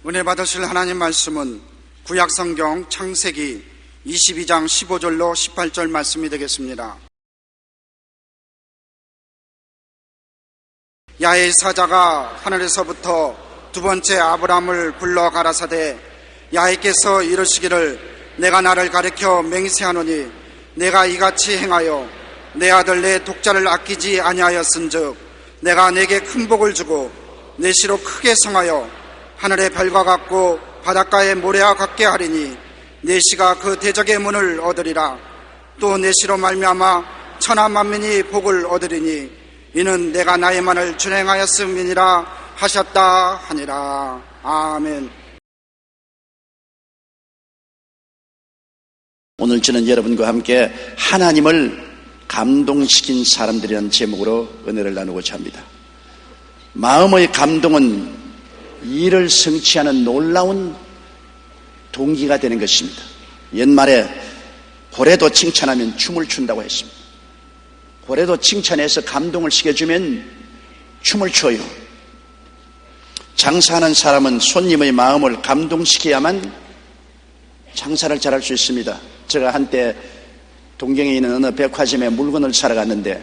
은혜 받으실 하나님 말씀은 구약성경 창세기 22장 15절로 18절 말씀이 되겠습니다. 야훼 사자가 하늘에서부터 두 번째 아브람을 불러 가라사대, 야훼께서 이르시기를 내가 나를 가리켜 맹세하노니 내가 이같이 행하여 내 아들 내 독자를 아끼지 아니하였은즉 내가 내게 큰 복을 주고 내 시로 크게 성하여 하늘의 별과 같고 바닷가의 모래와 같게 하리니 내 시가 그 대적의 문을 얻으리라. 또 내 시로 말미암아 천하 만민이 복을 얻으리니 이는 내가 나의 만을 준행하였음이니라 하셨다 하니라. 아멘. 오늘 저는 여러분과 함께 하나님을 감동시킨 사람들이라는 제목으로 은혜를 나누고자 합니다. 마음의 감동은 일을 성취하는 놀라운 동기가 되는 것입니다. 옛말에 고래도 칭찬하면 춤을 춘다고 했습니다. 고래도 칭찬해서 감동을 시켜주면 춤을 춰요. 장사하는 사람은 손님의 마음을 감동시켜야만 장사를 잘할 수 있습니다. 제가 한때 동경에 있는 어느 백화점에 물건을 사러 갔는데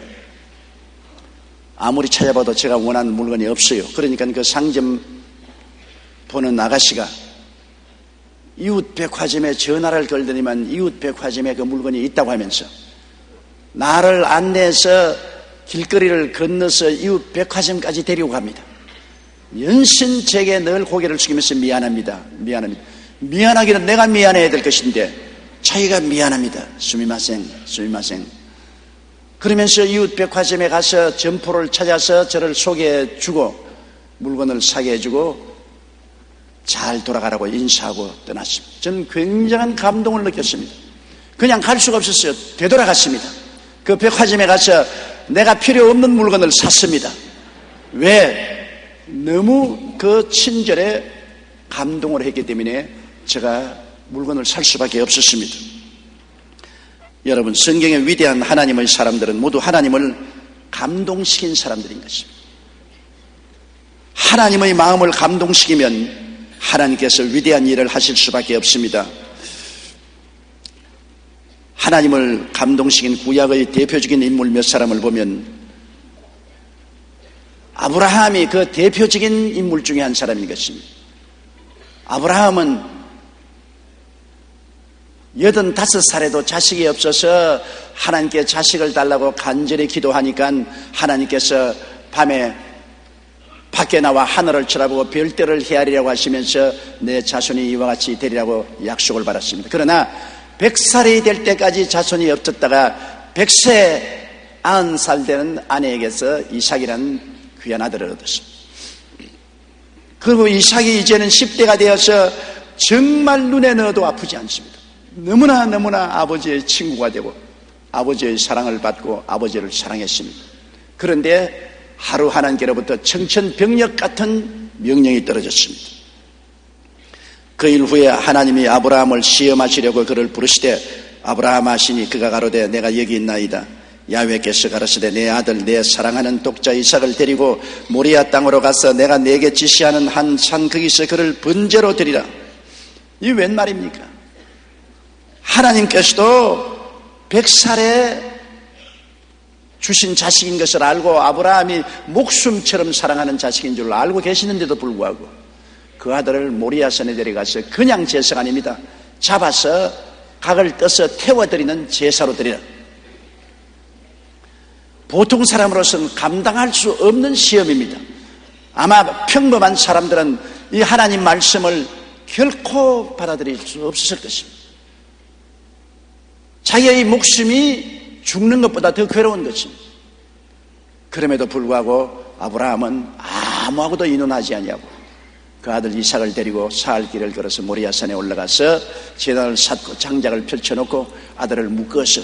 아무리 찾아봐도 제가 원하는 물건이 없어요. 그러니까 그 상점 보는 아가씨가 이웃 백화점에 전화를 걸더니만 이웃 백화점에 그 물건이 있다고 하면서 나를 안내해서 길거리를 건너서 이웃 백화점까지 데리고 갑니다. 연신 제게 늘 고개를 숙이면서 미안합니다. 미안하기는 내가 미안해야 될 것인데 자기가 미안합니다. 스미마생. 그러면서 이웃 백화점에 가서 점포를 찾아서 저를 소개해 주고 물건을 사게 해주고 잘 돌아가라고 인사하고 떠났습니다. 저는 굉장한 감동을 느꼈습니다. 그냥 갈 수가 없었어요. 되돌아갔습니다. 그 백화점에 가서 내가 필요 없는 물건을 샀습니다. 왜? 너무 그 친절에 감동을 했기 때문에 제가 물건을 살 수밖에 없었습니다. 여러분, 성경의 위대한 하나님의 사람들은 모두 하나님을 감동시킨 사람들인 것입니다. 하나님의 마음을 감동시키면 하나님께서 위대한 일을 하실 수밖에 없습니다. 하나님을 감동시킨 구약의 대표적인 인물 몇 사람을 보면 아브라함이 그 대표적인 인물 중에 한 사람인 것입니다. 아브라함은 85살에도 자식이 없어서 하나님께 자식을 달라고 간절히 기도하니까 하나님께서 밤에 밖에 나와 하늘을 쳐다보고 별들을 헤아리라고 하시면서 내 자손이 이와 같이 되리라고 약속을 받았습니다. 그러나 100살이 될 때까지 자손이 없었다가 100세 90살 되는 아내에게서 이삭이라는 귀한 아들을 얻었습니다. 그리고 이삭이 이제는 10대가 되어서 정말 눈에 넣어도 아프지 않습니다. 너무나 아버지의 친구가 되고 아버지의 사랑을 받고 아버지를 사랑했습니다. 그런데 하루 하나님께로부터 청천벽력 같은 명령이 떨어졌습니다. 그 일 후에 하나님이 아브라함을 시험하시려고 그를 부르시되 아브라함 하시니 그가 가로되 내가 여기 있나이다. 야훼께서 가라사대 내 아들 내 사랑하는 독자 이삭을 데리고 모리아 땅으로 가서 내가 네게 지시하는 한 산 거기서 그를 번제로 드리라. 이 웬 말입니까? 하나님께서도 100살에 주신 자식인 것을 알고 아브라함이 목숨처럼 사랑하는 자식인 줄 알고 계시는데도 불구하고 그 아들을 모리아산에 데려가서 그냥 제사가 아닙니다. 잡아서 각을 떠서 태워드리는 제사로 드리라. 보통 사람으로서는 감당할 수 없는 시험입니다. 아마 평범한 사람들은 이 하나님 말씀을 결코 받아들일 수 없었을 것입니다. 자기의 목숨이 죽는 것보다 더 괴로운 것입니다. 그럼에도 불구하고 아브라함은 아무하고도 의논하지 아니하고 그 아들 이삭을 데리고 사흘 길을 걸어서 모리아산에 올라가서 제단을 쌓고 장작을 펼쳐놓고 아들을 묶어서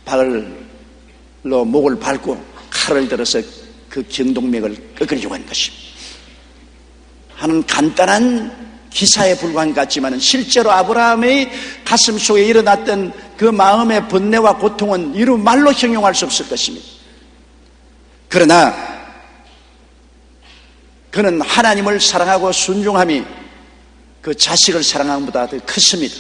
발로 목을 밟고 칼을 들어서 그 경동맥을 꺾으려고 한 것입니다. 하는 간단한 기사에 불과한 것 같지만 실제로 아브라함의 가슴 속에 일어났던 그 마음의 번뇌와 고통은 이루 말로 형용할 수 없을 것입니다. 그러나 그는 하나님을 사랑하고 순종함이 그 자식을 사랑한 것보다 더 컸습니다.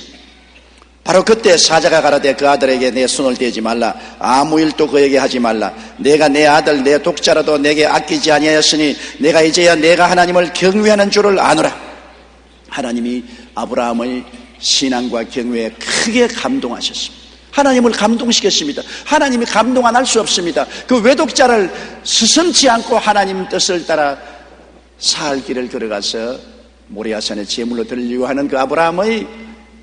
바로 그때 사자가 가라되 그 아들에게 내 손을 대지 말라. 아무 일도 그에게 하지 말라. 내가 내 아들 내 독자라도 내게 아끼지 아니하였으니 내가 이제야 내가 하나님을 경외하는 줄을 아노라. 하나님이 아브라함의 신앙과 경외에 크게 감동하셨습니다. 하나님을 감동시켰습니다. 하나님이 감동 안 할 수 없습니다. 그 외독자를 스승치 않고 하나님 뜻을 따라 살 길을 걸어가서 모리아산에 제물로 드리려고 하는 그 아브라함의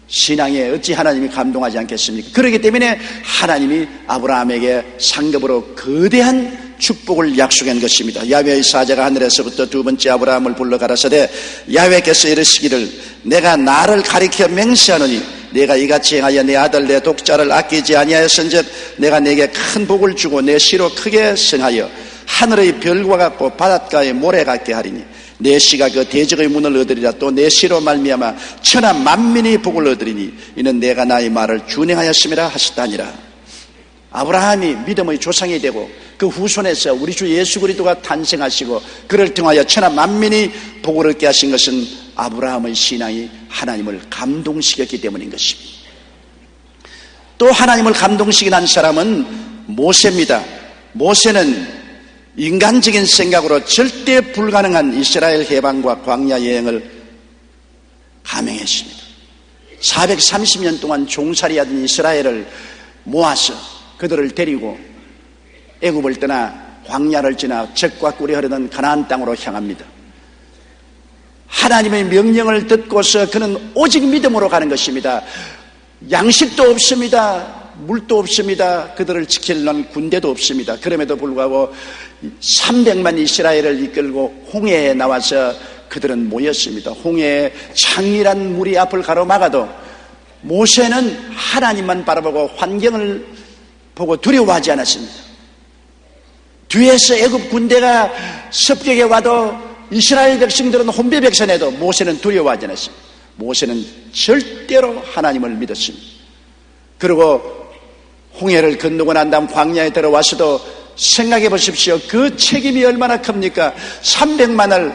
신앙에 어찌 하나님이 감동하지 않겠습니까? 그렇기 때문에 하나님이 아브라함에게 상급으로 거대한 축복을 약속한 것입니다. 야훼의 사자가 하늘에서부터 두 번째 아브라함을 불러 가라사대 야훼께서 이르시기를 내가 나를 가리켜 맹세하노니 내가 이같이 행하여 내 아들 내 독자를 아끼지 아니하였은즉 내가 내게 큰 복을 주고 내 씨로 크게 성하여 하늘의 별과 같고 바닷가의 모래 같게 하리니 내 씨가 그 대적의 문을 얻으리라. 또 내 씨로 말미암아 천하 만민이 복을 얻으리니 이는 내가 나의 말을 준행하였음이라 하셨다니라. 아브라함이 믿음의 조상이 되고 그 후손에서 우리 주 예수 그리스도가 탄생하시고 그를 통하여 천하 만민이 복을 얻게 하신 것은 아브라함의 신앙이 하나님을 감동시켰기 때문인 것입니다. 또 하나님을 감동시킨 한 사람은 모세입니다. 모세는 인간적인 생각으로 절대 불가능한 이스라엘 해방과 광야 여행을 감행했습니다. 430년 동안 종살이하던 이스라엘을 모아서 그들을 데리고 애굽을 떠나 광야를 지나 적과 꿀이 흐르는 가나안 땅으로 향합니다. 하나님의 명령을 듣고서 그는 오직 믿음으로 가는 것입니다. 양식도 없습니다. 물도 없습니다. 그들을 지키려는 군대도 없습니다. 그럼에도 불구하고 300만 이스라엘을 이끌고 홍해에 나와서 그들은 모였습니다. 홍해에 창렬한 물이 앞을 가로막아도 모세는 하나님만 바라보고 환경을 보고 두려워하지 않았습니다. 뒤에서 애굽 군대가 습격에 와도 이스라엘 백성들은 혼비백산해도 모세는 두려워하지 않았습니다. 모세는 절대로 하나님을 믿었습니다. 그리고 홍해를 건너고 난 다음 광야에 들어와서도 생각해 보십시오. 그 책임이 얼마나 큽니까? 300만을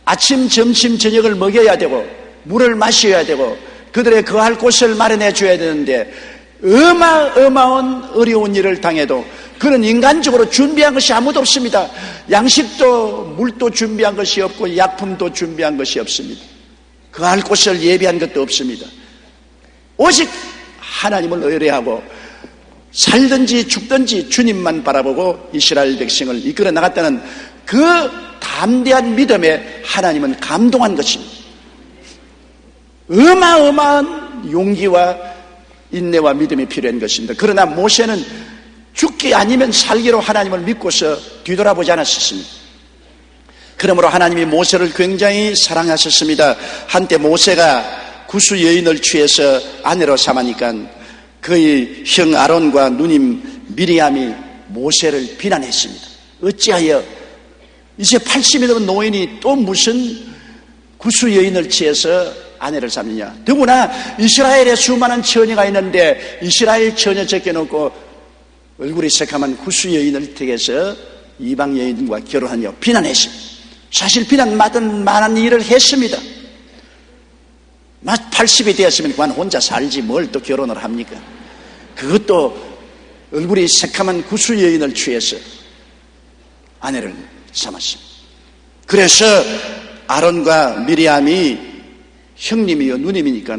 아침, 점심, 저녁을 먹여야 되고 물을 마셔야 되고 그들의 거할 곳을 마련해 줘야 되는데 어마어마한 어려운 일을 당해도 그는 인간적으로 준비한 것이 아무도 없습니다. 양식도 물도 준비한 것이 없고 약품도 준비한 것이 없습니다. 거할 곳을 예비한 것도 없습니다. 오직 하나님을 의뢰하고 살든지 죽든지 주님만 바라보고 이스라엘 백성을 이끌어 나갔다는 그 담대한 믿음에 하나님은 감동한 것입니다. 어마어마한 용기와 인내와 믿음이 필요한 것입니다. 그러나 모세는 죽기 아니면 살기로 하나님을 믿고서 뒤돌아보지 않았습니다. 그러므로 하나님이 모세를 굉장히 사랑하셨습니다. 한때 모세가 구수 여인을 취해서 아내로 삼으니까 그의 형 아론과 누님 미리암이 모세를 비난했습니다. 어찌하여 이제 80이 넘은 노인이 또 무슨 구수 여인을 취해서 아내를 삼느냐. 더구나 이스라엘에 수많은 처녀가 있는데 이스라엘 처녀 제껴놓고 얼굴이 새카만 구수 여인을 택해서 이방 여인과 결혼하냐 비난했습니다. 사실 비난받은 많은 일을 했습니다. 80이 되었으면 그만 혼자 살지 뭘 또 결혼을 합니까? 그것도 얼굴이 새카만 구수 여인을 취해서 아내를 삼았습니다. 그래서 아론과 미리암이 형님이요 누님이니까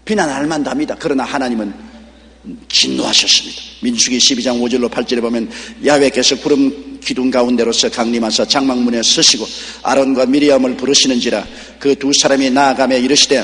비난할 만도 합니다. 그러나 하나님은 진노하셨습니다. 민수기 12장 5절로 8절에 보면 야훼께서 구름 기둥 가운데로서 강림하사 장막문에 서시고 아론과 미리암을 부르시는지라 그 두 사람이 나아가며 이르시되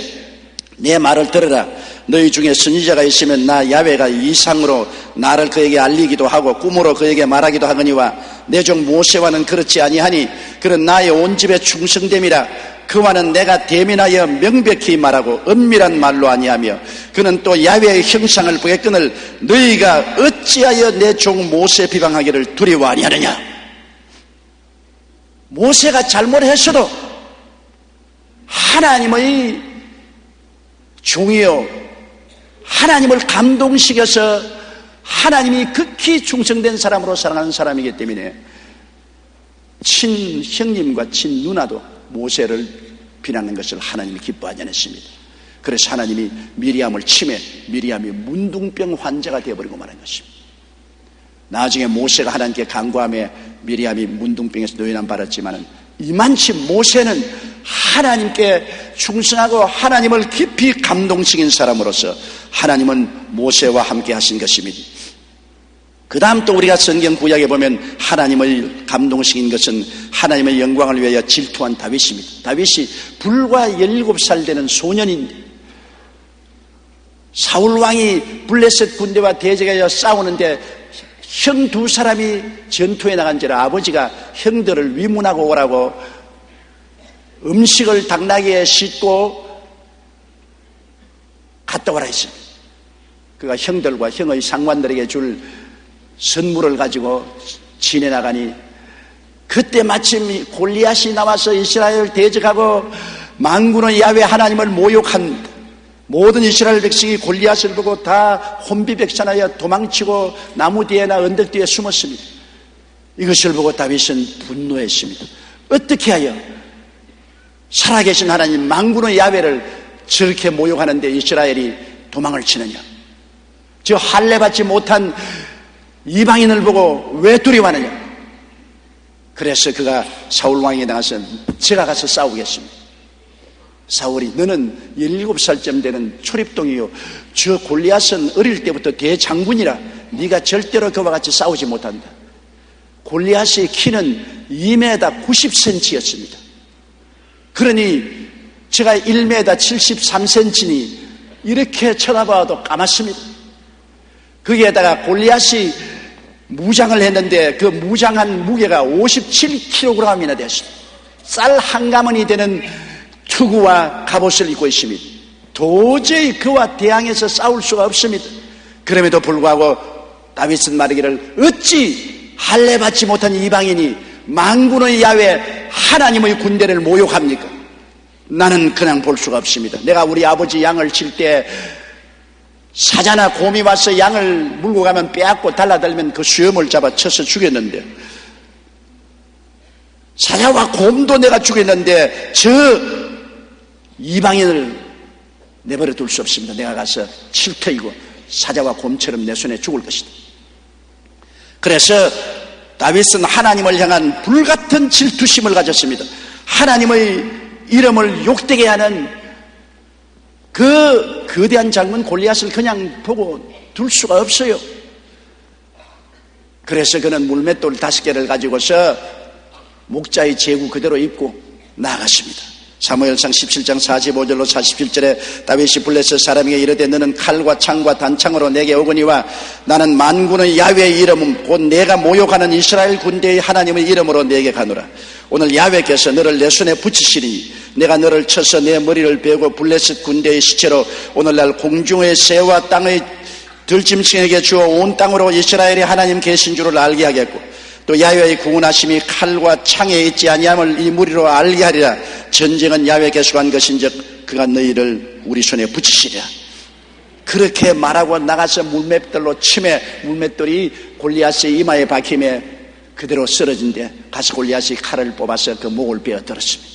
내 말을 들으라. 너희 중에 선지자가 있으면 나 야훼가 이상으로 나를 그에게 알리기도 하고 꿈으로 그에게 말하기도 하거니와 내 종 모세와는 그렇지 아니하니 그는 나의 온 집에 충성됨이라. 그와는 내가 대면하여 명백히 말하고 은밀한 말로 아니하며 그는 또 야훼의 형상을 보겠거늘 너희가 어찌하여 내 종 모세 비방하기를 두려워 아니하느냐. 모세가 잘못했어도 하나님의 종이요 하나님을 감동시켜서 하나님이 극히 충성된 사람으로 사랑하는 사람이기 때문에 친형님과 친누나도 모세를 비난하는 것을 하나님이 기뻐하지 않았습니다. 그래서 하나님이 미리암을 치매, 미리암이 문둥병 환자가 되어버리고 말한 것입니다. 나중에 모세가 하나님께 간구하며 미리암이 문둥병에서 노인함 받았지만 이만치 모세는 하나님께 충성하고 하나님을 깊이 감동시킨 사람으로서 하나님은 모세와 함께 하신 것입니다. 그 다음 또 우리가 성경 구약에 보면 하나님을 감동시킨 것은 하나님의 영광을 위하여 질투한 다윗입니다. 다윗이 불과 17살 되는 소년인데 사울왕이 블레셋 군대와 대적하여 싸우는데 형 두 사람이 전투에 나간지라 아버지가 형들을 위문하고 오라고 음식을 당나귀에 싣고 갔다 오라 했습니다. 그가 형들과 형의 상관들에게 줄 선물을 가지고 지내나가니 그때 마침 골리앗이 나와서 이스라엘을 대적하고 만군의 야훼 하나님을 모욕한 모든 이스라엘 백성이 골리앗을 보고 다 혼비백산하여 도망치고 나무 뒤에나 언덕 뒤에 숨었습니다. 이것을 보고 다윗은 분노했습니다. 어떻게 하여 살아계신 하나님 만군의 야훼를 저렇게 모욕하는데 이스라엘이 도망을 치느냐? 저 할례받지 못한 이방인을 보고 왜 두려워하느냐? 그래서 그가 사울왕에게 나가서 제가 가서 싸우겠습니다. 사울이 너는 17살쯤 되는 초립동이요 저 골리앗은 어릴 때부터 대장군이라 네가 절대로 그와 같이 싸우지 못한다. 골리앗의 키는 2m 90cm였습니다. 그러니 제가 1m 73cm니 이렇게 쳐다봐도 까맣습니다. 거기에다가 골리앗이 무장을 했는데 그 무장한 무게가 57kg이나 됐습니다. 쌀 한 가문이 되는 투구와 갑옷을 입고 있습니다. 도저히 그와 대항해서 싸울 수가 없습니다. 그럼에도 불구하고 다윗은 말하기를 어찌 할례받지 못한 이방인이 만군의 야훼 하나님의 군대를 모욕합니까? 나는 그냥 볼 수가 없습니다. 내가 우리 아버지 양을 칠 때 사자나 곰이 와서 양을 물고 가면 빼앗고 달라들면 그 수염을 잡아 쳐서 죽였는데 사자와 곰도 내가 죽였는데 저 이방인을 내버려 둘 수 없습니다. 내가 가서 칠 터이고 사자와 곰처럼 내 손에 죽을 것이다. 그래서 다윗은 하나님을 향한 불같은 질투심을 가졌습니다. 하나님의 이름을 욕되게 하는 그 거대한 장군 골리앗을 그냥 보고 둘 수가 없어요. 그래서 그는 물맷돌 5개를 가지고서 목자의 제구 그대로 입고 나아갔습니다. 사무엘상 17장 45절로 47절에 다윗이 블레셋 사람에게 이르되 너는 칼과 창과 단창으로 내게 오거니와 나는 만군의 야훼의 이름 곧 내가 모욕하는 이스라엘 군대의 하나님의 이름으로 내게 가노라. 오늘 야훼께서 너를 내 손에 붙이시리니 내가 너를 쳐서 내 머리를 베고 블레셋 군대의 시체로 오늘날 공중의 새와 땅의 들짐승에게 주어 온 땅으로 이스라엘의 하나님 계신 줄을 알게 하겠고 또 야훼의 구원하심이 칼과 창에 있지 아니함을 이 무리로 알게 하리라. 전쟁은 야훼께서 한 것인즉 그가 너희를 우리 손에 붙이시리라. 그렇게 말하고 나가서 물맷돌로 치매 물맷돌이 골리앗의 이마에 박힘에 그대로 쓰러진데 가서 골리앗이 칼을 뽑아서 그 목을 베어들었습니다.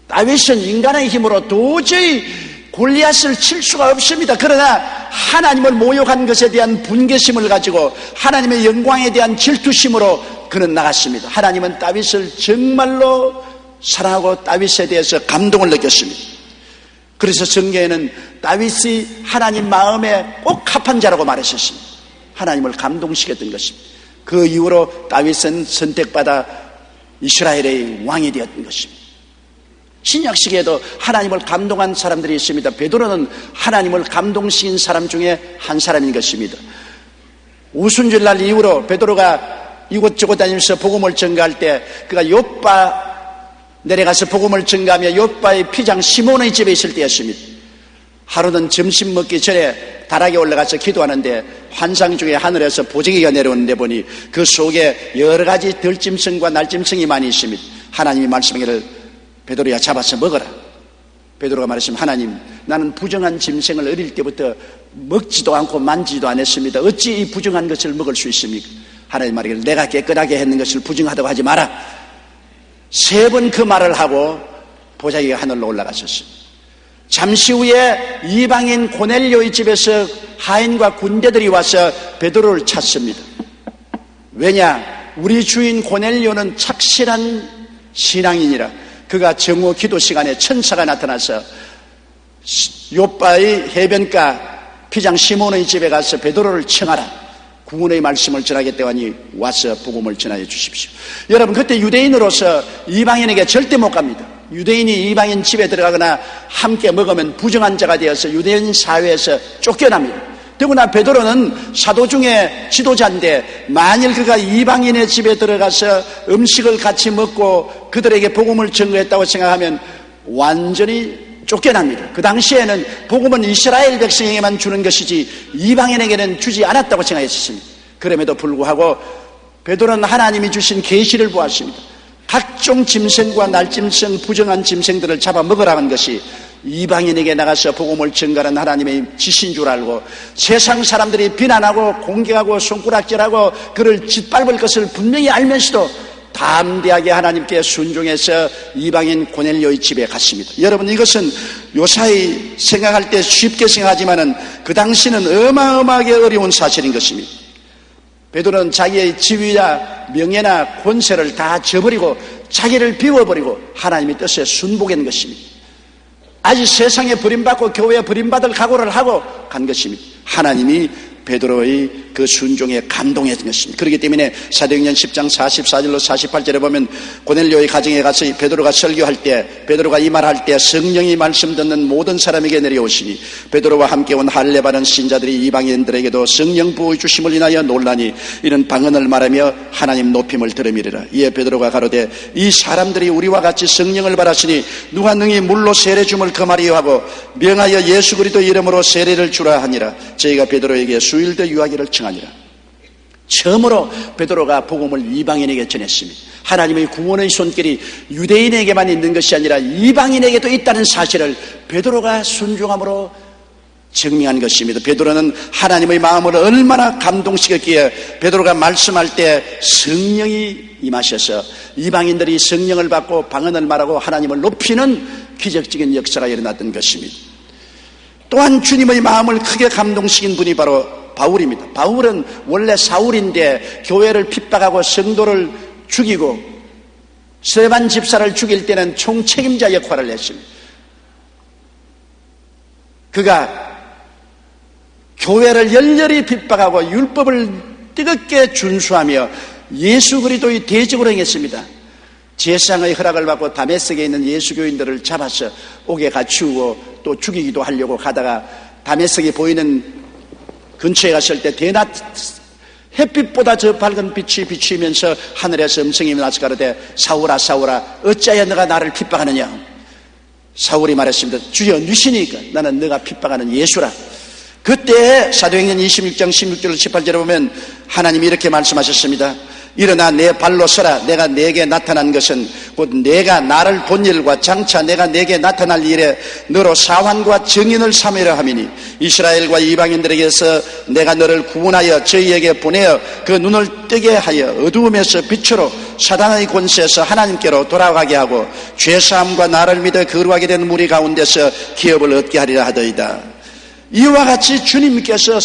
다윗은 인간의 힘으로 도저히 골리앗을 칠 수가 없습니다. 그러나 하나님을 모욕한 것에 대한 분개심을 가지고 하나님의 영광에 대한 질투심으로 그는 나갔습니다. 하나님은 다윗을 정말로 사랑하고 다윗에 대해서 감동을 느꼈습니다. 그래서 성경에는 다윗이 하나님 마음에 꼭 합한 자라고 말했었습니다. 하나님을 감동시켰던 것입니다. 그 이후로 다윗은 선택받아 이스라엘의 왕이 되었던 것입니다. 신약 시기에도 하나님을 감동한 사람들이 있습니다. 베드로는 하나님을 감동시킨 사람 중에 한 사람인 것입니다. 오순절 날 이후로 베드로가 이곳저곳 다니면서 복음을 전가할 때 그가 욥바 내려가서 복음을 전가하며 욥바의 피장 시몬의 집에 있을 때였습니다. 하루는 점심 먹기 전에 다락에 올라가서 기도하는데 환상 중에 하늘에서 보자기가 내려오는데 보니 그 속에 여러 가지 들짐승과 날짐승이 많이 있습니다. 하나님이 말씀하기를 베드로야 잡아서 먹어라. 베드로가 말했습니다. 하나님, 나는 부정한 짐승을 어릴 때부터 먹지도 않고 만지지도 않았습니다. 어찌 이 부정한 것을 먹을 수 있습니까? 하나님 말이길, 내가 깨끗하게 했는 것을 부정하다고 하지 마라. 3번 그 말을 하고 보자기가 하늘로 올라갔었습니다. 잠시 후에 이방인 고넬료의 집에서 하인과 군대들이 와서 베드로를 찾습니다. 왜냐? 우리 주인 고넬료는 착실한 신앙인이라. 그가 정오 기도 시간에 천사가 나타나서 요빠의 해변가 피장 시몬의 집에 가서 베드로를 청하라. 구원의 말씀을 전하겠다고 하니 와서 복음을 전하여 주십시오. 여러분, 그때 유대인으로서 이방인에게 절대 못 갑니다. 유대인이 이방인 집에 들어가거나 함께 먹으면 부정한 자가 되어서 유대인 사회에서 쫓겨납니다. 더구나 베드로는 사도 중에 지도자인데 만일 그가 이방인의 집에 들어가서 음식을 같이 먹고 그들에게 복음을 전거했다고 생각하면 완전히 쫓겨납니다. 그 당시에는 복음은 이스라엘 백성에게만 주는 것이지 이방인에게는 주지 않았다고 생각했습니다. 그럼에도 불구하고 베드로는 하나님이 주신 계시를 보았습니다. 각종 짐승과 날짐승, 부정한 짐승들을 잡아 먹으라는 것이 이방인에게 나가서 복음을 전가하는 하나님의 지신 줄 알고 세상 사람들이 비난하고 공격하고 손가락질하고 그를 짓밟을 것을 분명히 알면서도 담대하게 하나님께 순종해서 이방인 고넬료의 집에 갔습니다. 여러분, 이것은 요사이 생각할 때 쉽게 생각하지만은 그 당시는 어마어마하게 어려운 사실인 것입니다. 베드로는 자기의 지위나 명예나 권세를 다 저버리고 자기를 비워버리고 하나님의 뜻에 순복한 것입니다. 아직 세상에 버림받고 교회에 버림받을 각오를 하고 간 것입니다. 하나님이 베드로의 그 순종에 감동했던 것입니다. 그렇기 때문에 사도행전 10장 44절로 48절에 보면 고넬료의 가정에 가서 베드로가 설교할 때, 베드로가 이 말할 때 성령이 말씀 듣는 모든 사람에게 내려오시니 베드로와 함께 온 할례 받은 신자들이 이방인들에게도 성령 부어 주심을 인하여 놀라니 이는 방언을 말하며 하나님 높임을 들음이리라. 이에 베드로가 가로되 이 사람들이 우리와 같이 성령을 받았으니 누가 능히 물로 세례 줌을 금하리요 하고 명하여 예수 그리스도 이름으로 세례를 주라 하니라. 저희가 베드로에게 수일대 유하기를 청하니라. 처음으로 베드로가 복음을 이방인에게 전했습니다. 하나님의 구원의 손길이 유대인에게만 있는 것이 아니라 이방인에게도 있다는 사실을 베드로가 순종함으로 증명한 것입니다. 베드로는 하나님의 마음을 얼마나 감동시켰기에 베드로가 말씀할 때 성령이 임하셔서 이방인들이 성령을 받고 방언을 말하고 하나님을 높이는 기적적인 역사가 일어났던 것입니다. 또한 주님의 마음을 크게 감동시킨 분이 바로 바울입니다. 바울은 원래 사울인데 교회를 핍박하고 성도를 죽이고 스데반 집사를 죽일 때는 총책임자 역할을 했습니다. 그가 교회를 열렬히 핍박하고 율법을 뜨겁게 준수하며 예수 그리스도의 대적으로 행했습니다. 제사장의 허락을 받고 다메섹에 있는 예수교인들을 잡아서 옥에 갇히고 또 죽이기도 하려고 가다가 다메섹이 보이는 근처에 갔을 때 대낮 햇빛보다 저 밝은 빛이 비추면서 하늘에서 음성이 나서 가로되 사울아 사울아 어찌하여 너가 나를 핍박하느냐. 사울이 말했습니다. 주여 누시니까 나는 너가 핍박하는 예수라. 그때 사도행전 26장 16절 18절에 보면 하나님이 이렇게 말씀하셨습니다. 일어나 내 발로 서라. 내가 내게 나타난 것은 곧 내가 나를 본 일과 장차 내가 내게 나타날 일에 너로 사환과 증인을 삼으려 함이니 이스라엘과 이방인들에게서 내가 너를 구원하여 저희에게 보내어 그 눈을 뜨게 하여 어두움에서 빛으로 사단의 권세에서 하나님께로 돌아가게 하고 죄사함과 나를 믿어 거룩하게 된 무리 가운데서 기업을 얻게 하리라 하더이다. 이와 같이 주님께서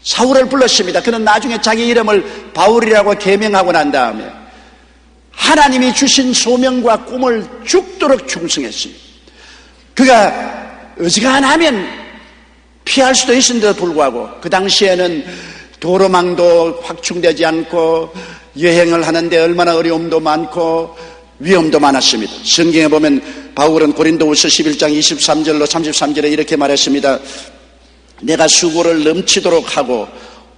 사울을 불렀습니다. 그는 나중에 자기 이름을 바울이라고 개명하고 난 다음에 하나님이 주신 소명과 꿈을 죽도록 충성했습니다. 그가 어지간하면 피할 수도 있었는데도 불구하고 그 당시에는 도로망도 확충되지 않고 여행을 하는데 얼마나 어려움도 많고 위험도 많았습니다. 성경에 보면 바울은 고린도후서 11장 23절로 33절에 이렇게 말했습니다. 내가 수고를 넘치도록 하고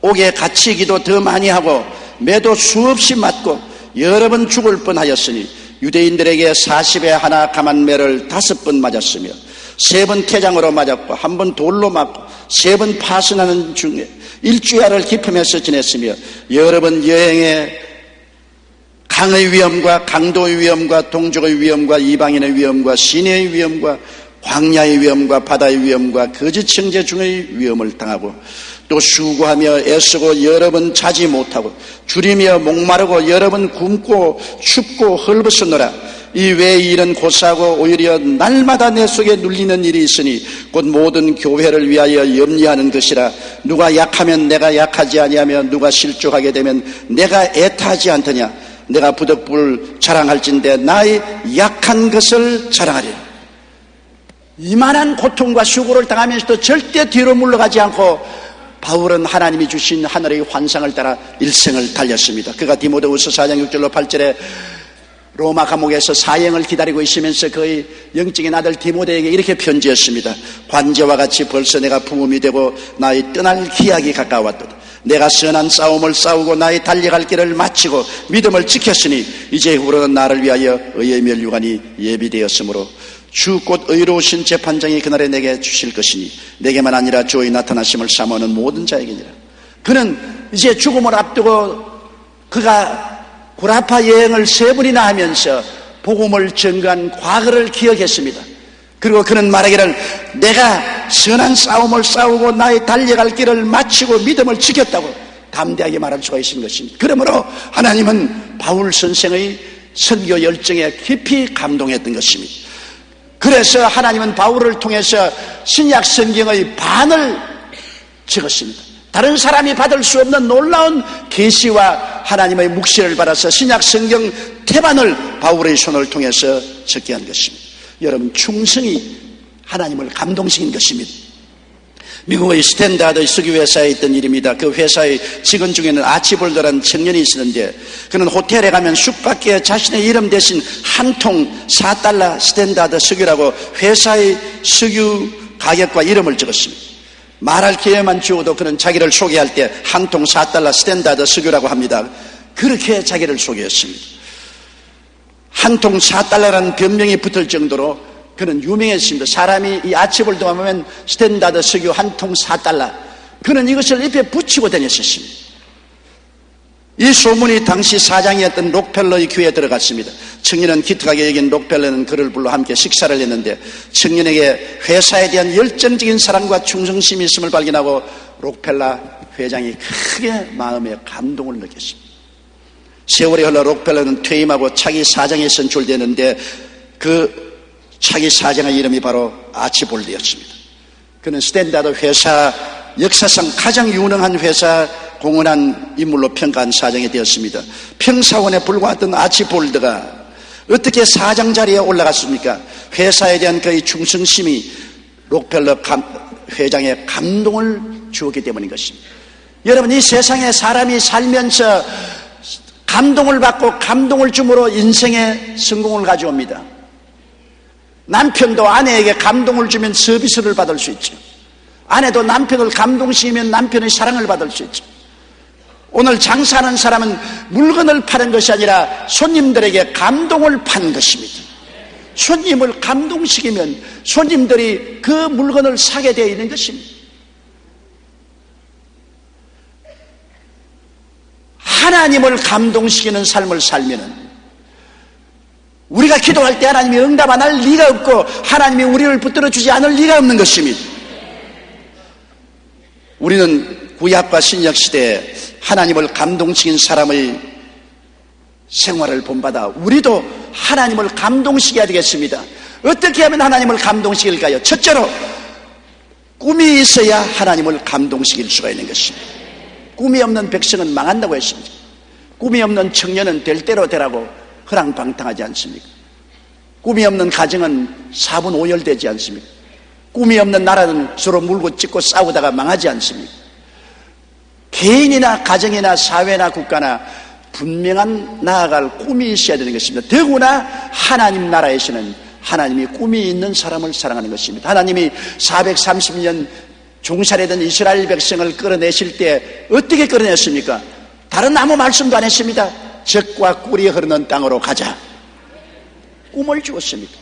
옥에 갇히기도 더 많이 하고 매도 수없이 맞고 여러 번 죽을 뻔하였으니 유대인들에게 40에 하나 감한 매를 5번 맞았으며 3번 태장으로 맞았고 1번 돌로 맞고 3번 파선하는 중에 일주야를 깊으면서 지냈으며 여러 번 여행에 강의 위험과 강도의 위험과 동족의 위험과 이방인의 위험과 시내의 위험과 광야의 위험과 바다의 위험과 거짓 형제 중의 위험을 당하고 또 수고하며 애쓰고 여러 번 자지 못하고 줄이며 목마르고 여러 번 굶고 춥고 헐벗었노라. 이 외의 일은 고사하고 오히려 날마다 내 속에 눌리는 일이 있으니 곧 모든 교회를 위하여 염려하는 것이라. 누가 약하면 내가 약하지 아니하며 누가 실족하게 되면 내가 애타하지 않더냐. 내가 부득불 자랑할진대 나의 약한 것을 자랑하리라. 이만한 고통과 수고를 당하면서도 절대 뒤로 물러가지 않고 바울은 하나님이 주신 하늘의 환상을 따라 일생을 달렸습니다. 그가 디모데후서 4장 6절로 8절에 로마 감옥에서 사형을 기다리고 있으면서 그의 영적인 아들 디모데에게 이렇게 편지했습니다. 관제와 같이 벌써 내가 부음이 되고 나의 떠날 기약이 가까웠도다. 내가 선한 싸움을 싸우고 나의 달려갈 길을 마치고 믿음을 지켰으니 이제 후로는 나를 위하여 의의 면류관이 예비되었으므로 주 곧 의로우신 재판장이 그날에 내게 주실 것이니 내게만 아니라 주의 나타나심을 사모하는 모든 자에게니라. 그는 이제 죽음을 앞두고 그가 구라파 여행을 3번이나 하면서 복음을 전가한 과거를 기억했습니다. 그리고 그는 말하기를 내가 선한 싸움을 싸우고 나의 달려갈 길을 마치고 믿음을 지켰다고 담대하게 말할 수가 있는 것입니다. 그러므로 하나님은 바울 선생의 선교 열정에 깊이 감동했던 것입니다. 그래서 하나님은 바울을 통해서 신약 성경의 반을 적었습니다. 다른 사람이 받을 수 없는 놀라운 계시와 하나님의 묵시를 받아서 신약 성경 태반을 바울의 손을 통해서 적게 한 것입니다. 여러분, 충성이 하나님을 감동시킨 것입니다. 미국의 스탠다드 석유회사에 있던 일입니다. 그 회사의 직원 중에는 아치볼드라는 청년이 있었는데 그는 호텔에 가면 숙박기에 자신의 이름 대신 한 통 4달러 스탠다드 석유라고 회사의 석유 가격과 이름을 적었습니다. 말할 기회만 주어도 그는 자기를 소개할 때 한 통 4달러 스탠다드 석유라고 합니다. 그렇게 자기를 소개했습니다. 한 통 4달러라는 변명이 붙을 정도로 그는 유명했습니다. 사람이 이 아치볼드가 보면 스탠다드 석유 한 통 4달러. 그는 이것을 입에 붙이고 다녔었습니다. 이 소문이 당시 사장이었던 록펠러의 귀에 들어갔습니다. 청년은 기특하게 여긴 록펠러는 그를 불러 함께 식사를 했는데 청년에게 회사에 대한 열정적인 사랑과 충성심이 있음을 발견하고 록펠러 회장이 크게 마음에 감동을 느꼈습니다. 세월이 흘러 록펠러는 퇴임하고 차기 사장에 선출되는데 그 차기 사장의 이름이 바로 아치볼드였습니다. 그는 스탠다드 회사 역사상 가장 유능한 회사 공헌한 인물로 평가한 사장이 되었습니다. 평사원에 불과했던 아치볼드가 어떻게 사장 자리에 올라갔습니까? 회사에 대한 그의 충성심이 록펠러 회장의 감동을 주었기 때문인 것입니다. 여러분, 이 세상에 사람이 살면서 감동을 받고 감동을 줌으로 인생의 성공을 가져옵니다. 남편도 아내에게 감동을 주면 서비스를 받을 수 있죠. 아내도 남편을 감동시키면 남편의 사랑을 받을 수 있죠. 오늘 장사하는 사람은 물건을 파는 것이 아니라 손님들에게 감동을 파는 것입니다. 손님을 감동시키면 손님들이 그 물건을 사게 되어 있는 것입니다. 하나님을 감동시키는 삶을 살면은 우리가 기도할 때 하나님이 응답 안 할 리가 없고 하나님이 우리를 붙들어 주지 않을 리가 없는 것입니다. 우리는 구약과 신약 시대에 하나님을 감동시킨 사람의 생활을 본받아 우리도 하나님을 감동시켜야 되겠습니다. 어떻게 하면 하나님을 감동시킬까요? 첫째로 꿈이 있어야 하나님을 감동시킬 수가 있는 것입니다. 꿈이 없는 백성은 망한다고 했습니다. 꿈이 없는 청년은 될 대로 되라고 허랑방탕하지 않습니까? 꿈이 없는 가정은 사분오열되지 않습니까? 꿈이 없는 나라는 서로 물고 찢고 싸우다가 망하지 않습니까? 개인이나 가정이나 사회나 국가나 분명한 나아갈 꿈이 있어야 되는 것입니다. 더구나 하나님 나라에서는 하나님이 꿈이 있는 사람을 사랑하는 것입니다. 하나님이 430년 종살이던 이스라엘 백성을 끌어내실 때 어떻게 끌어냈습니까? 다른 아무 말씀도 안 했습니다. 젖과 꿀이 흐르는 땅으로 가자. 꿈을 주었습니다.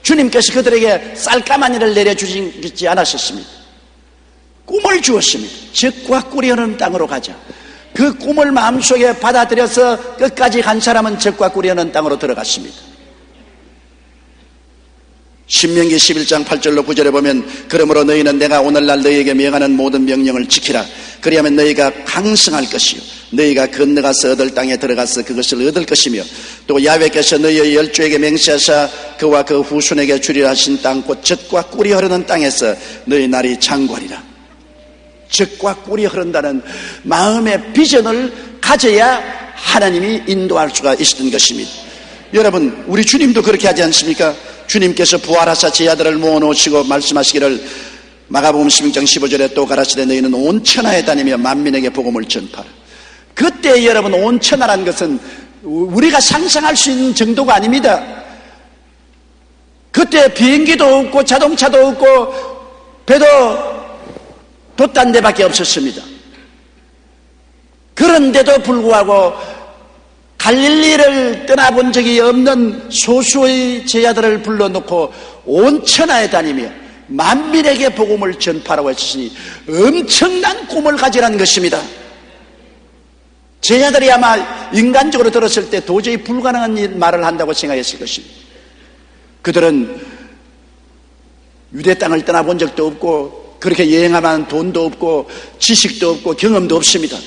주님께서 그들에게 쌀가마니를 내려주지 않았었습니다. 꿈을 주었습니다. 젖과 꿀이 흐르는 땅으로 가자. 그 꿈을 마음속에 받아들여서 끝까지 간 사람은 적과 꿀이 흐르는 땅으로 들어갔습니다. 신명기 11장 8절로 9절에 보면 그러므로 너희는 내가 오늘날 너희에게 명하는 모든 명령을 지키라. 그리하면 너희가 강성할 것이요 너희가 건너가서 얻을 땅에 들어가서 그것을 얻을 것이며 또 야훼께서 너희의 열조에게 맹세하사 그와 그 후손에게 주리라 하신 땅 곧 젖과 꿀이 흐르는 땅에서 너희 날이 장구하리라. 젖과 꿀이 흐른다는 마음의 비전을 가져야 하나님이 인도할 수가 있었던 것입니다. 여러분, 우리 주님도 그렇게 하지 않습니까? 주님께서 부활하사 제 아들을 모아놓으시고 말씀하시기를 마가복음 16장 15절에 또 가라사대 너희는 온 천하에 다니며 만민에게 복음을 전파하라. 그때 여러분, 온 천하라는 것은 우리가 상상할 수 있는 정도가 아닙니다. 그때 비행기도 없고 자동차도 없고 배도 돛단 데밖에 없었습니다. 그런데도 불구하고 갈릴리를 떠나본 적이 없는 소수의 제자들을 불러놓고 온 천하에 다니며 만민에게 복음을 전파하라고 했으니 엄청난 꿈을 가지라는 것입니다. 제자들이 아마 인간적으로 들었을 때 도저히 불가능한 말을 한다고 생각했을 것입니다. 그들은 유대 땅을 떠나본 적도 없고 그렇게 여행할 만한 돈도 없고 지식도 없고 경험도 없습니다.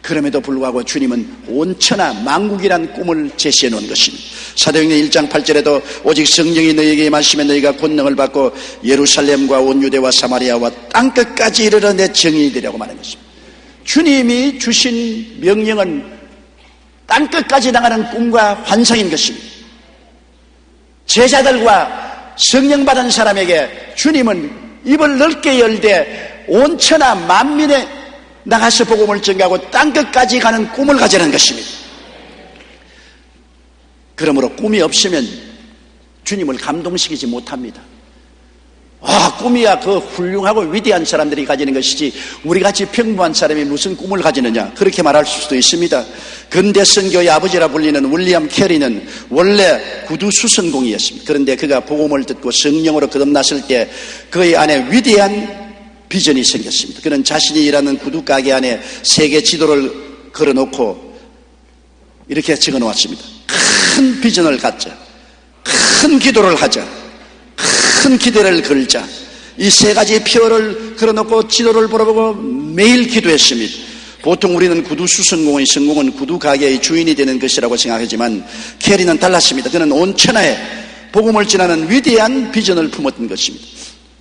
그럼에도 불구하고 주님은 온 천하 만국이란 꿈을 제시해 놓은 것입니다. 사도행전 1장 8절에도 오직 성령이 너희에게 임하시면 너희가 권능을 받고 예루살렘과 온 유대와 사마리아와 땅끝까지 이르러 내 증인이 되라고 말한 것입니다. 주님이 주신 명령은 땅끝까지 나가는 꿈과 환상인 것입니다. 제자들과 성령 받은 사람에게 주님은 입을 넓게 열되 온 천하 만민에 나가서 복음을 전가하고 땅끝까지 가는 꿈을 가지라는 것입니다. 그러므로 꿈이 없으면 주님을 감동시키지 못합니다. 꿈이야 그 훌륭하고 위대한 사람들이 가지는 것이지 우리같이 평범한 사람이 무슨 꿈을 가지느냐, 그렇게 말할 수도 있습니다. 근대 선교의 아버지라 불리는 윌리엄 캐리는 원래 구두 수선공이었습니다. 그런데 그가 복음을 듣고 성령으로 거듭났을 때 그의 안에 위대한 비전이 생겼습니다. 그는 자신이 일하는 구두 가게 안에 세계 지도를 걸어놓고 이렇게 적어놓았습니다. 큰 비전을 갖자, 큰 기도를 하자, 큰 기대를 걸자. 이 세 가지 표를 걸어놓고 지도를 바라보고 매일 기도했습니다. 보통 우리는 구두 수선공의 성공은 구두 가게의 주인이 되는 것이라고 생각하지만 캐리는 달랐습니다. 그는 온 천하에 복음을 전하는 위대한 비전을 품었던 것입니다.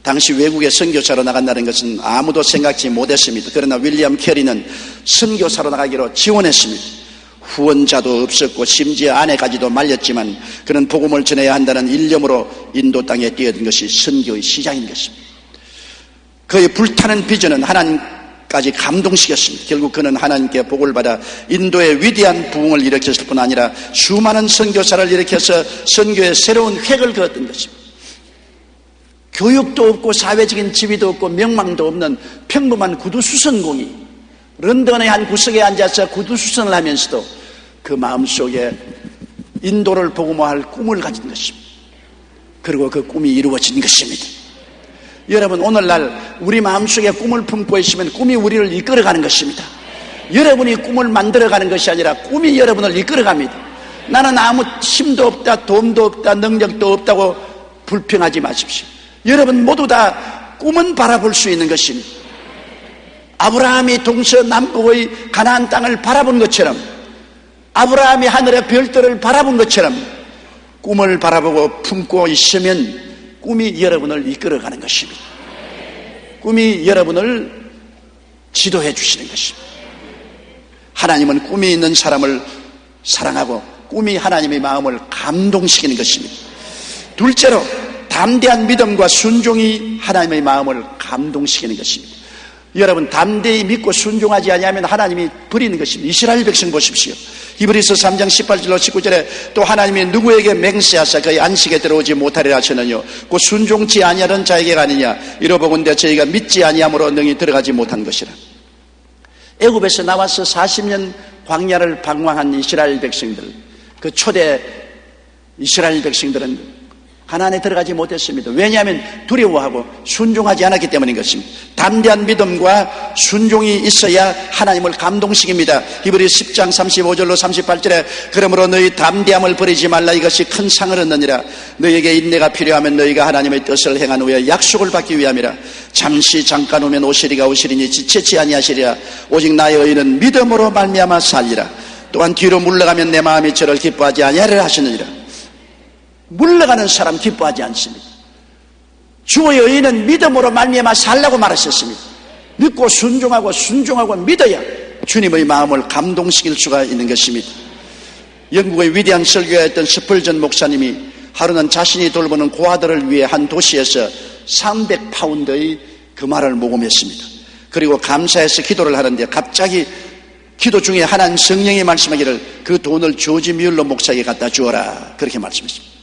당시 외국에 선교사로 나간다는 것은 아무도 생각지 못했습니다. 그러나 윌리엄 캐리는 선교사로 나가기로 지원했습니다. 후원자도 없었고 심지어 아내까지도 말렸지만 그는 복음을 전해야 한다는 일념으로 인도 땅에 뛰어든 것이 선교의 시작인 것입니다. 그의 불타는 비전은 하나님까지 감동시켰습니다. 결국 그는 하나님께 복을 받아 인도의 위대한 부흥을 일으켰을 뿐 아니라 수많은 선교사를 일으켜서 선교의 새로운 획을 그었던 것입니다. 교육도 없고 사회적인 지위도 없고 명망도 없는 평범한 구두수선공이 런던의 한 구석에 앉아서 구두수선을 하면서도 그 마음속에 인도를 복음화할 꿈을 가진 것입니다. 그리고 그 꿈이 이루어진 것입니다. 여러분, 오늘날 우리 마음속에 꿈을 품고 있으면 꿈이 우리를 이끌어가는 것입니다. 여러분이 꿈을 만들어가는 것이 아니라 꿈이 여러분을 이끌어갑니다. 나는 아무 힘도 없다, 돈도 없다, 능력도 없다고 불평하지 마십시오. 여러분 모두 다 꿈은 바라볼 수 있는 것입니다. 아브라함이 동서남북의 가나안 땅을 바라본 것처럼, 아브라함이 하늘의 별들을 바라본 것처럼 꿈을 바라보고 품고 있으면 꿈이 여러분을 이끌어가는 것입니다. 꿈이 여러분을 지도해 주시는 것입니다. 하나님은 꿈이 있는 사람을 사랑하고 꿈이 하나님의 마음을 감동시키는 것입니다. 둘째로 담대한 믿음과 순종이 하나님의 마음을 감동시키는 것입니다. 여러분, 담대히 믿고 순종하지 아니하면 하나님이 버리는 것입니다. 이스라엘 백성 보십시오. 히브리서 3장 18절로 19절에 또 하나님이 누구에게 맹세하사 그의 안식에 들어오지 못하리라 하시느뇨 곧 순종치 아니하는 자에게 가느냐 이러보건대 저희가 믿지 아니함으로 능히 들어가지 못한 것이라. 애굽에서 나와서 40년 광야를 방황한 이스라엘 백성들, 그 초대 이스라엘 백성들은 가나안에 들어가지 못했습니다. 왜냐하면 두려워하고 순종하지 않았기 때문인 것입니다. 담대한 믿음과 순종이 있어야 하나님을 감동시킵니다. 히브리 10장 35절로 38절에 그러므로 너희 담대함을 버리지 말라. 이것이 큰 상을 얻느니라. 너희에게 인내가 필요하면 너희가 하나님의 뜻을 행한 후에 약속을 받기 위함이라. 잠시 잠깐 오면 오시리가 오시리니 지체치 아니하시리라. 오직 나의 의인은 믿음으로 말미암아 살리라. 또한 뒤로 물러가면 내 마음이 저를 기뻐하지 아니하리라 하시느니라. 물러가는 사람 기뻐하지 않습니다. 주의 의인은 믿음으로 말미암아 살라고 말하셨습니다. 믿고 순종하고 믿어야 주님의 마음을 감동시킬 수가 있는 것입니다. 영국의 위대한 설교였던 스펄전 목사님이 하루는 자신이 돌보는 고아들을 위해 한 도시에서 300파운드의 금화를 모금했습니다. 그리고 감사해서 기도를 하는데 갑자기 기도 중에 하나님 성령이 말씀하기를 그 돈을 조지 뮬러 목사에게 갖다 주어라, 그렇게 말씀했습니다.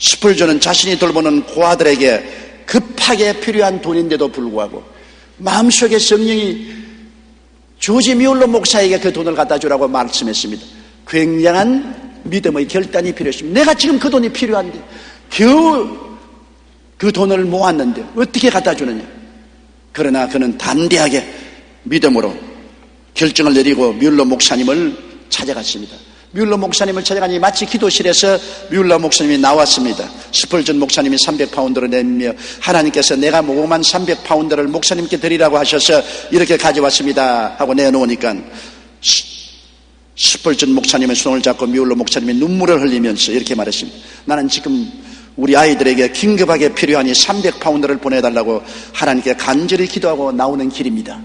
스펄전은 자신이 돌보는 고아들에게 급하게 필요한 돈인데도 불구하고 마음속에 성령이 조지 뮬러 목사에게 그 돈을 갖다 주라고 말씀했습니다. 굉장한 믿음의 결단이 필요했습니다. 내가 지금 그 돈이 필요한데 겨우 그 돈을 모았는데 어떻게 갖다 주느냐. 그러나 그는 담대하게 믿음으로 결정을 내리고 뮬러 목사님을 찾아갔습니다. 뮬러 목사님을 찾아가니 마치 기도실에서 뮬러 목사님이 나왔습니다. 스펄전 목사님이 300파운드를 내밀며 하나님께서 내가 모금한 300파운드를 목사님께 드리라고 하셔서 이렇게 가져왔습니다 하고 내놓으니까 스펄전 목사님의 손을 잡고 뮬러 목사님이 눈물을 흘리면서 이렇게 말했습니다. 나는 지금 우리 아이들에게 긴급하게 필요하니 300파운드를 보내달라고 하나님께 간절히 기도하고 나오는 길입니다.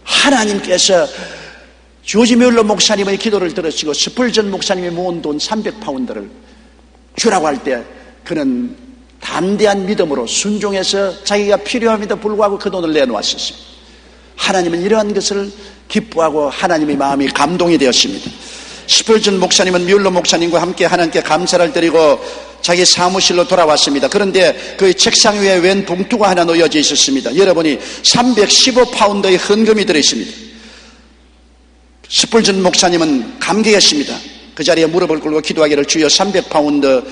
하나님께서 조지 뮬러 목사님의 기도를 들으시고 스펄전 목사님이 모은 돈 300파운드를 주라고 할 때 그는 담대한 믿음으로 순종해서 자기가 필요함에도 불구하고 그 돈을 내놓았습니다. 하나님은 이러한 것을 기뻐하고 하나님의 마음이 감동이 되었습니다. 스펄전 목사님은 뮬러 목사님과 함께 하나님께 감사를 드리고 자기 사무실로 돌아왔습니다. 그런데 그의 책상 위에 웬 봉투가 하나 놓여져 있었습니다. 여러분이 315파운드의 헌금이 들어있습니다. 스펄전 목사님은 감격했습니다. 그 자리에 무릎을 꿇고 기도하기를 주여 300파운드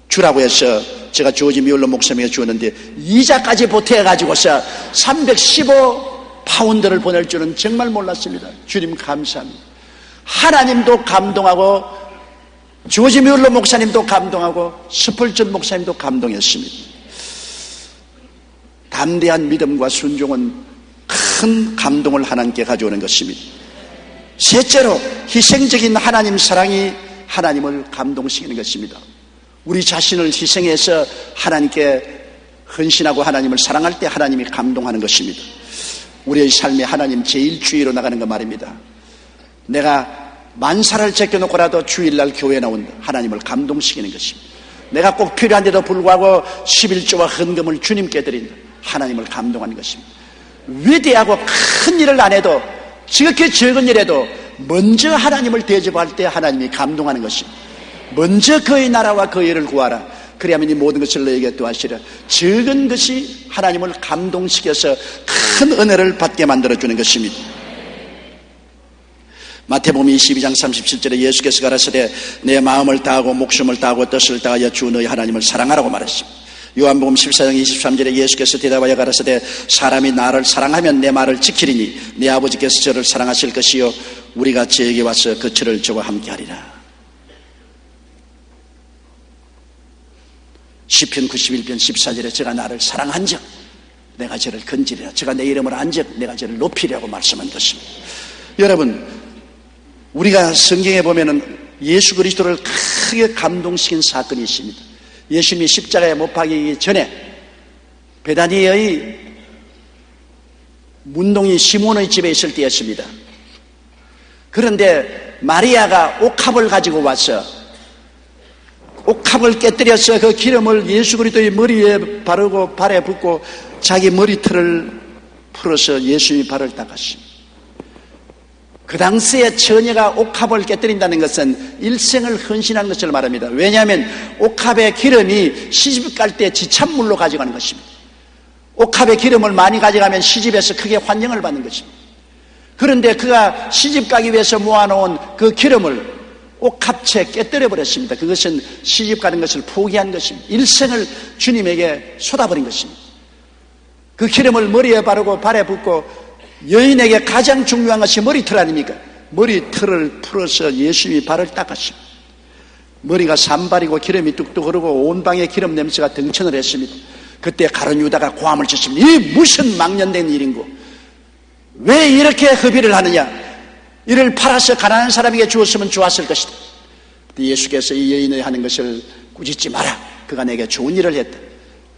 주라고 해서 제가 조지 뮬러 목사님에게 주었는데 이자까지 보태가지고서 315파운드를 보낼 줄은 정말 몰랐습니다. 주님 감사합니다. 하나님도 감동하고 조지 뮬러 목사님도 감동하고 스펄전 목사님도 감동했습니다. 담대한 믿음과 순종은 큰 감동을 하나님께 가져오는 것입니다. 셋째로 희생적인 하나님 사랑이 하나님을 감동시키는 것입니다. 우리 자신을 희생해서 하나님께 헌신하고 하나님을 사랑할 때 하나님이 감동하는 것입니다. 우리의 삶에 하나님 제1주의로 나가는 거 말입니다. 내가 만사를 제껴놓고라도 주일날 교회에 나온 하나님을 감동시키는 것입니다. 내가 꼭 필요한데도 불구하고 11조와 헌금을 주님께 드린다. 하나님을 감동하는 것입니다. 위대하고 큰 일을 안 해도 지극히 적은 일에도 먼저 하나님을 대접할 때 하나님이 감동하는 것입니다. 먼저 그의 나라와 그의 일을 구하라. 그리하면 이 모든 것을 너에게 또하시라. 적은 것이 하나님을 감동시켜서 큰 은혜를 받게 만들어주는 것입니다. 마태복음 22장 37절에 예수께서 가라사대 내 마음을 다하고 목숨을 다하고 뜻을 다하여 주 너희 하나님을 사랑하라고 말했습니다. 요한복음 14장 23절에 예수께서 대답하여 가라사대 사람이 나를 사랑하면 내 말을 지키리니 내 아버지께서 저를 사랑하실 것이요 우리가 저에게 와서 그 저를 저와 함께하리라. 시편 91편 14절에 저가 나를 사랑한즉 내가 저를 건지리라. 저가 내 이름을 안즉 내가 저를 높이리라고 말씀한 것입니다. 여러분, 우리가 성경에 보면은 예수 그리스도를 크게 감동시킨 사건이 있습니다. 예수님이 십자가에 못 박히기 전에 베다니의 문동이 시몬의 집에 있을 때였습니다. 그런데 마리아가 옥합을 가지고 와서 옥합을 깨뜨려서 그 기름을 예수 그리스도의 머리에 바르고 발에 붓고 자기 머리털을 풀어서 예수님의 발을 닦았습니다. 그 당시에 처녀가 옥합을 깨뜨린다는 것은 일생을 헌신한 것을 말합니다. 왜냐하면 옥합의 기름이 시집 갈 때 지참물로 가져가는 것입니다. 옥합의 기름을 많이 가져가면 시집에서 크게 환영을 받는 것입니다. 그런데 그가 시집 가기 위해서 모아놓은 그 기름을 옥합채 깨뜨려 버렸습니다. 그것은 시집 가는 것을 포기한 것입니다. 일생을 주님에게 쏟아버린 것입니다. 그 기름을 머리에 바르고 발에 붓고, 여인에게 가장 중요한 것이 머리털 아닙니까? 머리털을 풀어서 예수님이 발을 닦았습니다. 머리가 산발이고 기름이 뚝뚝 흐르고 온 방에 기름 냄새가 등천을 했습니다. 그때 가룟 유다가 고함을 쳤습니다. 이 무슨 망년된 일인고, 왜 이렇게 허비를 하느냐? 이를 팔아서 가난한 사람에게 주었으면 좋았을 것이다. 예수께서 이 여인이 하는 것을 꾸짖지 마라. 그가 내게 좋은 일을 했다.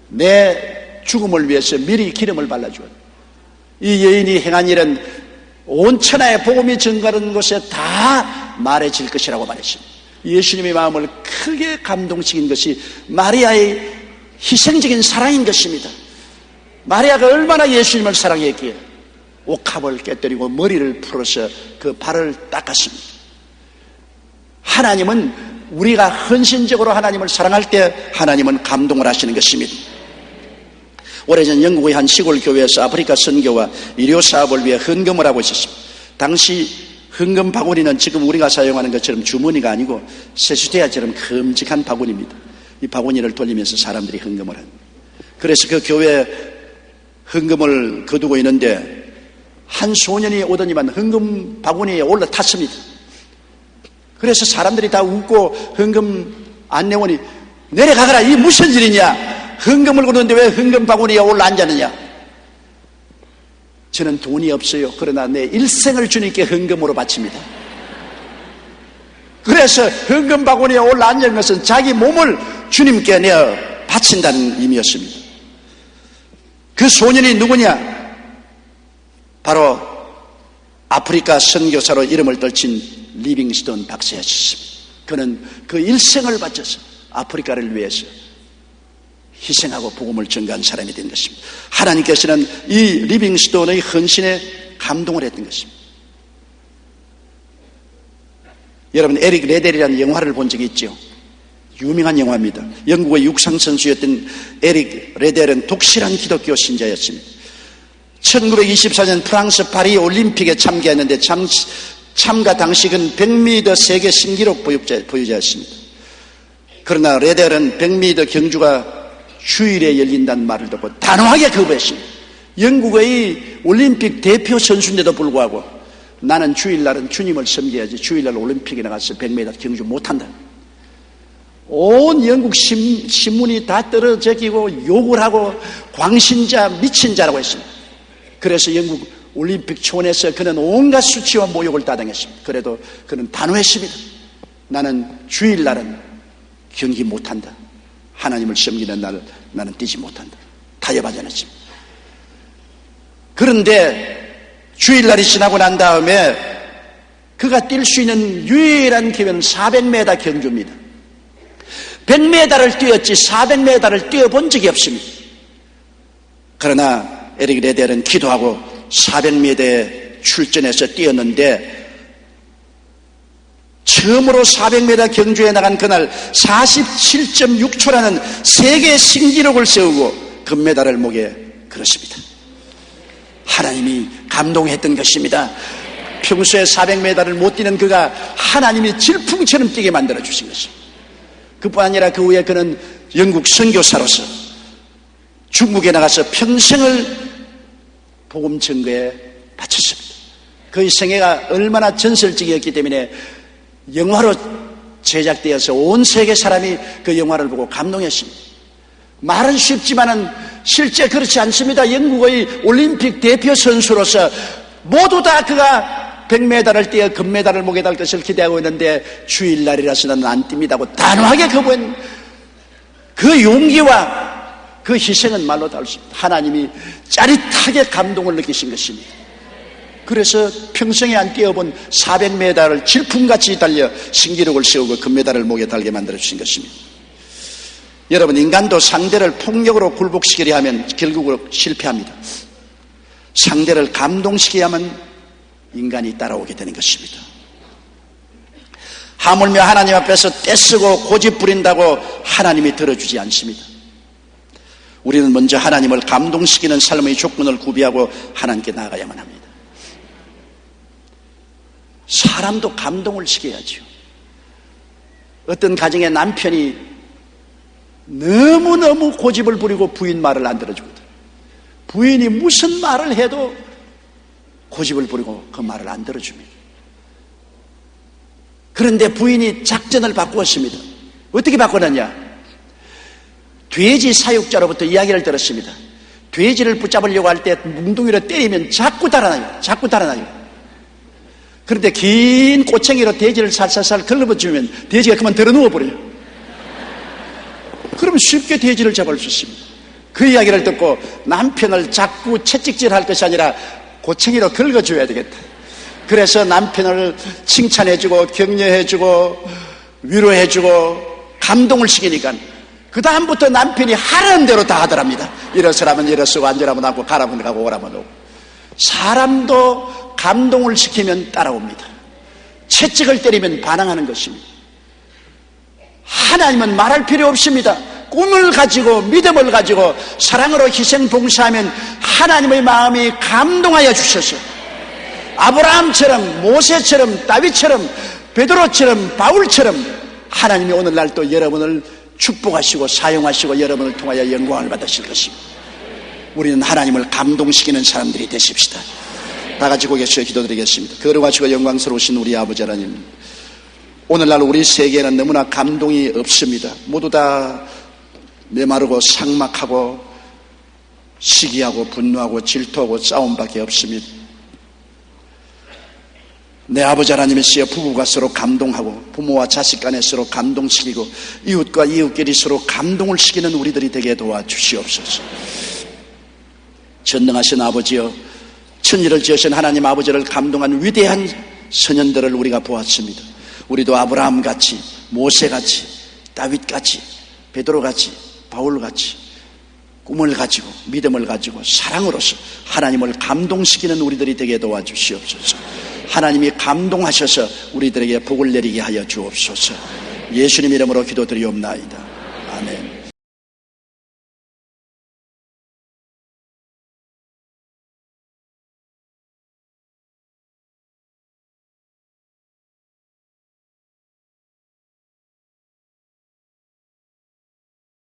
내 죽음을 위해서 미리 기름을 발라주었다. 이 여인이 행한 일은 온 천하에 복음이 증가하는 곳에 다 말해질 것이라고 말했습니다. 예수님의 마음을 크게 감동시킨 것이 마리아의 희생적인 사랑인 것입니다. 마리아가 얼마나 예수님을 사랑했기에 옥합을 깨뜨리고 머리를 풀어서 그 발을 닦았습니다. 하나님은 우리가 헌신적으로 하나님을 사랑할 때 하나님은 감동을 하시는 것입니다. 오래전 영국의 한 시골 교회에서 아프리카 선교와 의료 사업을 위해 헌금을 하고 있었습니다. 당시 헌금 바구니는 지금 우리가 사용하는 것처럼 주머니가 아니고 세수대야처럼 큼직한 바구니입니다. 이 바구니를 돌리면서 사람들이 헌금을 합니다. 그래서 그 교회에 헌금을 거두고 있는데 한 소년이 오더니만 헌금 바구니에 올라탔습니다. 그래서 사람들이 다 웃고 헌금 안내원이 내려가거라, 이 무슨 일이냐, 헌금을 거두는데 왜 헌금 바구니에 올라 앉았느냐. 저는 돈이 없어요. 그러나 내 일생을 주님께 헌금으로 바칩니다. 그래서 헌금 바구니에 올라 앉은 것은 자기 몸을 주님께 내어 바친다는 의미였습니다. 그 소년이 누구냐? 바로 아프리카 선교사로 이름을 떨친 리빙스턴 박사였습니다. 그는 그 일생을 바쳐서 아프리카를 위해서 희생하고 복음을 전가한 사람이 된 것입니다. 하나님께서는 이 리빙스턴의 헌신에 감동을 했던 것입니다. 여러분, 에릭 레델이라는 영화를 본 적이 있죠? 유명한 영화입니다. 영국의 육상선수였던 에릭 레델은 독실한 기독교 신자였습니다. 1924년 프랑스 파리 올림픽에 참가했는데 참가 당시 그는 100m 세계 신기록 보유자였습니다. 그러나 레델은 100m 경주가 주일에 열린다는 말을 듣고 단호하게 거부했습니다. 영국의 올림픽 대표 선수인데도 불구하고 나는 주일날은 주님을 섬겨야지, 주일날 올림픽에 나가서 100m 경주 못한다. 온 영국 신문이 다 떨어지고 욕을 하고 광신자, 미친 자라고 했습니다. 그래서 영국 올림픽 초원에서 그는 온갖 수치와 모욕을 따당했습니다. 그래도 그는 단호했습니다. 나는 주일날은 경기 못한다. 하나님을 섬기는 날을 나는 뛰지 못한다. 타협하지 않았습니다. 그런데 주일날이 지나고 난 다음에 그가 뛸 수 있는 유일한 기회는 400m 경주입니다. 100m를 뛰었지 400m를 뛰어본 적이 없습니다. 그러나 에릭 레델은 기도하고 400m에 출전해서 뛰었는데 처음으로 400m 경주에 나간 그날 47.6초라는 세계 신기록을 세우고 금메달을 목에 걸었습니다. 하나님이 감동했던 것입니다. 평소에 400m를 못 뛰는 그가 하나님이 질풍처럼 뛰게 만들어 주신 것입니다. 그뿐 아니라 그 후에 그는 영국 선교사로서 중국에 나가서 평생을 복음 증거에 바쳤습니다. 그의 생애가 얼마나 전설적이었기 때문에 영화로 제작되어서 온 세계 사람이 그 영화를 보고 감동했습니다. 말은 쉽지만은 실제 그렇지 않습니다. 영국의 올림픽 대표 선수로서 모두 다 그가 100m를 뛰어 금메달을 목에 달 것을 기대하고 있는데 주일날이라서 나는 안 뜁니다고 단호하게 거부한 그 용기와 그 희생은 말로 다를 수 없습니다. 하나님이 짜릿하게 감동을 느끼신 것입니다. 그래서 평생에 안 뛰어본 400m를 질풍같이 달려 신기록을 세우고 금메달을 목에 달게 만들어 주신 것입니다. 여러분, 인간도 상대를 폭력으로 굴복시키려 하면 결국은 실패합니다. 상대를 감동시켜야만 인간이 따라오게 되는 것입니다. 하물며 하나님 앞에서 떼쓰고 고집 부린다고 하나님이 들어주지 않습니다. 우리는 먼저 하나님을 감동시키는 삶의 조건을 구비하고 하나님께 나아가야만 합니다. 사람도 감동을 시켜야죠. 어떤 가정의 남편이 너무너무 고집을 부리고 부인 말을 안 들어주거든. 부인이 무슨 말을 해도 고집을 부리고 그 말을 안 들어줍니다. 그런데 부인이 작전을 바꾸었습니다. 어떻게 바꾸었냐? 돼지 사육자로부터 이야기를 들었습니다. 돼지를 붙잡으려고 할 때 뭉둥이로 때리면 자꾸 달아나요. 그런데 긴 꼬챙이로 돼지를 살살살 걸러주면 돼지가 그만 들어 누워버려요. 그러면 쉽게 돼지를 잡을 수 있습니다. 그 이야기를 듣고 남편을 자꾸 채찍질할 것이 아니라 꼬챙이로 긁어줘야 되겠다. 그래서 남편을 칭찬해주고 격려해주고 위로해주고 감동을 시키니까 그 다음부터 남편이 하라는 대로 다 하더랍니다. 일어서라면 일어서고 앉으라면 하고 가라면 가고 오라면 오고. 사람도 감동을 시키면 따라옵니다. 채찍을 때리면 반항하는 것입니다. 하나님은 말할 필요 없습니다. 꿈을 가지고 믿음을 가지고 사랑으로 희생 봉사하면 하나님의 마음이 감동하여 주셔서 아브라함처럼 모세처럼 다윗처럼 베드로처럼 바울처럼 하나님이 오늘날 또 여러분을 축복하시고 사용하시고 여러분을 통하여 영광을 받으실 것입니다. 우리는 하나님을 감동시키는 사람들이 되십시다. 다 같이 고개서 기도드리겠습니다. 거룩하시고 영광스러우신 우리 아버지 하나님, 오늘날 우리 세계에는 너무나 감동이 없습니다. 모두 다 메마르고 삭막하고 시기하고 분노하고 질투하고 싸움밖에 없습니다. 내 아버지 하나님이시여, 부부가 서로 감동하고 부모와 자식 간에 서로 감동시키고 이웃과 이웃끼리 서로 감동을 시키는 우리들이 되게 도와주시옵소서. 전능하신 아버지여, 천지를 지으신 하나님 아버지를 감동한 위대한 선현들을 우리가 보았습니다. 우리도 아브라함같이, 모세같이, 다윗같이, 베드로같이, 바울같이 꿈을 가지고 믿음을 가지고 사랑으로서 하나님을 감동시키는 우리들이 되게 도와주시옵소서. 하나님이 감동하셔서 우리들에게 복을 내리게 하여 주옵소서. 예수님 이름으로 기도드리옵나이다. 아멘.